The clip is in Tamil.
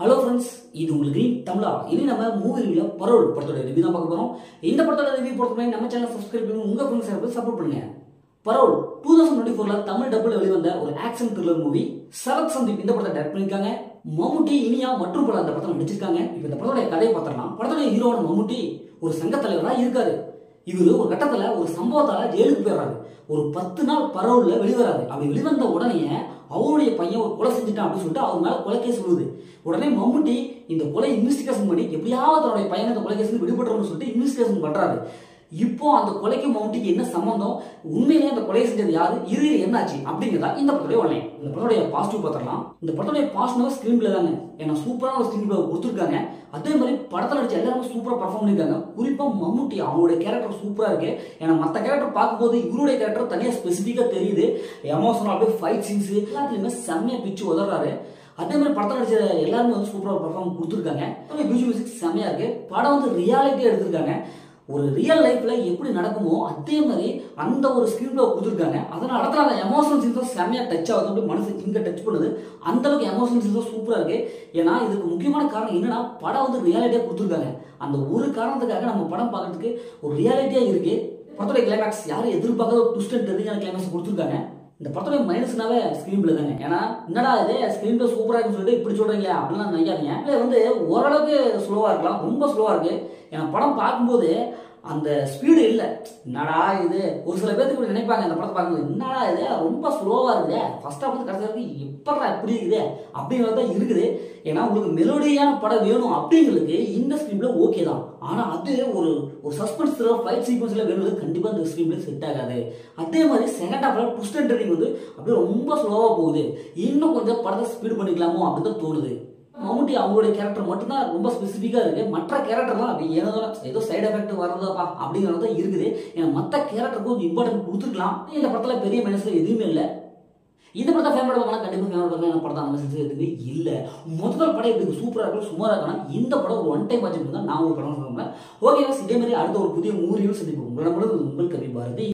ஹலோ ஃப்ரெண்ட்ஸ், இது உங்களுக்கு தமிழா. இனி நம்ம மூவி ரிவ்யூல பரோல் படத்தோட ரிவ்யூ தான் பார்க்க போறோம். இந்த படத்தோட ரிவ்யூ பொறுத்தவரை நம்ம சேனலை சப்ஸ்கிரைப் பண்ணி உங்க ஃப்ரெண்ட்ஸ் சப்போர்ட் பண்ணுங்க. பரோல் 2024ல தமிழ் டப்புல வெளிவந்த ஒரு action thriller movie. Sarath Sandeep இந்த படத்தை டைரக்ட் பண்ணிருக்காங்க. மம்முட்டி, இனியா மற்றும் பல அந்த படத்தை நடிச்சிருக்காங்க. இப்போ இந்த படத்தோட கதையை பார்த்தரலாம். படத்தோட ஹீரோவான மம்முட்டி ஒரு சங்க தலைவரா இருக்காரு. இவரு ஒரு கட்டத்துல ஒரு சம்பவத்தால ஜெயிலுக்கு போயிடுறாரு. ஒரு 10 நாள் பரோல்ல வெளிவராது. அப்படி வெளிவந்த உடனே அவருடைய பையன் ஒரு கொலை செஞ்சுட்டான் அப்படின்னு சொல்லிட்டு அவர் மேல கொலை கேஸ் விழுது. உடனே மம்முட்டி இந்த கொலை இன்வெஸ்டிகேஷன் பண்ணி எப்படியாவது தன்னுடைய பையன் இந்த கொலை கேஸ் விடுபட்டுறோம்னு சொல்லிட்டு இன்வெஸ்டிகேஷன் பண்றாரு. இப்போ அந்த கொலைக்கு மம்முட்டிக்கு என்ன சம்பந்தம், உண்மையிலேயே அந்த கொலை செஞ்சது யாரு, இறுதியில் என்னாச்சு அப்படிங்கிறதா இந்த படத்துடைய ஒன்லைன். இந்த படத்துடைய பாசிட்டிவ் பார்த்தரலாம். இந்த படத்துடைய பாசிட்டிவ் ஸ்கிரீன் பிளே தாங்க. ஏன்னா சூப்பரான ஒரு ஸ்கிரீன் பிளே கொடுத்துருக்காங்க. அதே மாதிரி படத்தில் நடிச்ச எல்லாருமே சூப்பராக பர்ஃபார்ம் பண்ணியிருக்காங்க. குறிப்பாக மம்முட்டி அவங்களுடைய கேரக்டர் சூப்பராக இருக்கு. ஏன்னா மற்ற கேரக்டர் பார்க்கும்போது இவருடைய கேரக்டர் தனியாக ஸ்பெசிஃபிக்காக தெரியுது. எமோஷனல் அப்படியே ஃபைட் சீன்ஸ் எல்லாத்துலையுமே செம்மையாக பிச்சு உதறாரு. அதே மாதிரி படத்தில் நடிச்ச எல்லாருமே வந்து சூப்பராக பர்ஃபார்ம் கொடுத்துருக்காங்க. மியூசிக் செம்மையா இருக்கு. படம் வந்து ரியாலிட்டியாக எடுத்திருக்காங்க. ஒரு ரியல் லைஃப்ல எப்படி நடக்குமோ அதே மாதிரி அந்த ஒரு ஸ்கிரீன் பிளே கொடுத்துருக்காங்க. அதனால அடுத்த அந்த எமோஷனல் சீன்ஸ் செம்மையா டச் ஆகுது, மனசு இங்க டச் பண்ணுது. அந்த அளவுக்கு எமோஷனல் சீன்ஸ் சூப்பரா இருக்கு. ஏன்னா இதுக்கு முக்கியமான காரணம் என்னன்னா படம் வந்து ரியாலிட்டியா கொடுத்துருக்காங்க. அந்த ஒரு காரணத்துக்காக நம்ம படம் பார்க்கறதுக்கு ஒரு ரியாலிட்டியா இருக்கு. படத்தோட கிளைமேக்ஸ் யாரும் எதிர்பார்க்காத ஒரு ட்விஸ்ட் அண்ட் டர்னிங்கான கிளைமேக்ஸ் கொடுத்துருக்காங்க. இந்த படத்தோட மைனஸ்னாவே ஸ்கிரீன் பிளே தாங்க. ஏன்னா என்னடா இது ஸ்கிரீன் பிளே சூப்பரா இருக்குன்னு சொல்லிட்டு இப்படி சொல்றீங்களா அப்படிலாம் நினைக்காதீங்க. வந்து ஓரளவுக்கு ஸ்லோவா இருக்கலாம், ரொம்ப ஸ்லோவா இருக்கு. ஏன்னா படம் பார்க்கும்போது அந்த ஸ்பீடு இல்லை. என்னடா இது ஒரு சில பேருக்கு நினைப்பாங்க இந்த படத்தை பார்க்கும்போது, என்னடா இது ரொம்ப ஸ்லோவா இருக்குது, ஃபர்ஸ்ட் ஹாஃப் வந்து கடைசி வரைக்கும் எப்படா எப்படி இருக்குது அப்படிங்கிறது தான் இருக்குது. ஏன்னா உங்களுக்கு மெலோடியான படம் வேணும் அப்படிங்களுக்கு இந்த ஸ்கிரீன் பிளே ஓகே தான். ஆனால் அது ஒரு சஸ்பென்ஸ் த்ரில்லர் ஃபைட் சீக்வன்ஸ்ல வேணுது கண்டிப்பாக இந்த ஸ்கிரீன் பிளே செட் ஆகாது. அதே மாதிரி செகண்ட் ஹாஃப்ல ட்விஸ்ட் அண்ட் டர்னிங் வந்து அப்படியே ரொம்ப ஸ்லோவாக போகுது. இன்னும் கொஞ்சம் படத்தை ஸ்பீடு பண்ணிக்கலாமோ அப்படின்னு தான் தோணுது. மம்முட்டி அவங்களுடைய கேரக்டர் மட்டும்தான் ரொம்ப ஸ்பெசிஃபிக்காக இருக்கு. மற்ற கேரக்டர்லாம் அப்படி ஏதோ சைடு எஃபெக்ட் வரதாப்பா அப்படிங்கிறது தான் இருக்குது. ஏன்னா மற்ற கேரக்டருக்கு கொஞ்சம் இம்பார்ட்டன்ட் கொடுத்துருக்கலாம். இந்த படத்தில் பெரிய மைனஸ்ல எதுவுமே இல்லை. இந்த படத்தை ஃபேவரட் பண்ணால் கண்டிப்பாக ஃபேவரட் பண்ணலாம். இந்த படத்தை அந்த மெசேஜ் எதுவுமே இல்லை. முதல் படம் எப்படி சூப்பராக இருக்கும், சுமாராக இருக்கணும். இந்த படம் ஒரு ஒன் டைம் வாட்ச் தான் நான் ஒரு படம் சொல்லுவேன். ஓகே, இதே மாதிரி அடுத்த ஒரு புதிய மூவி சந்திப்போம். உங்களிடமிருந்து உங்கள் கவி பாரதி.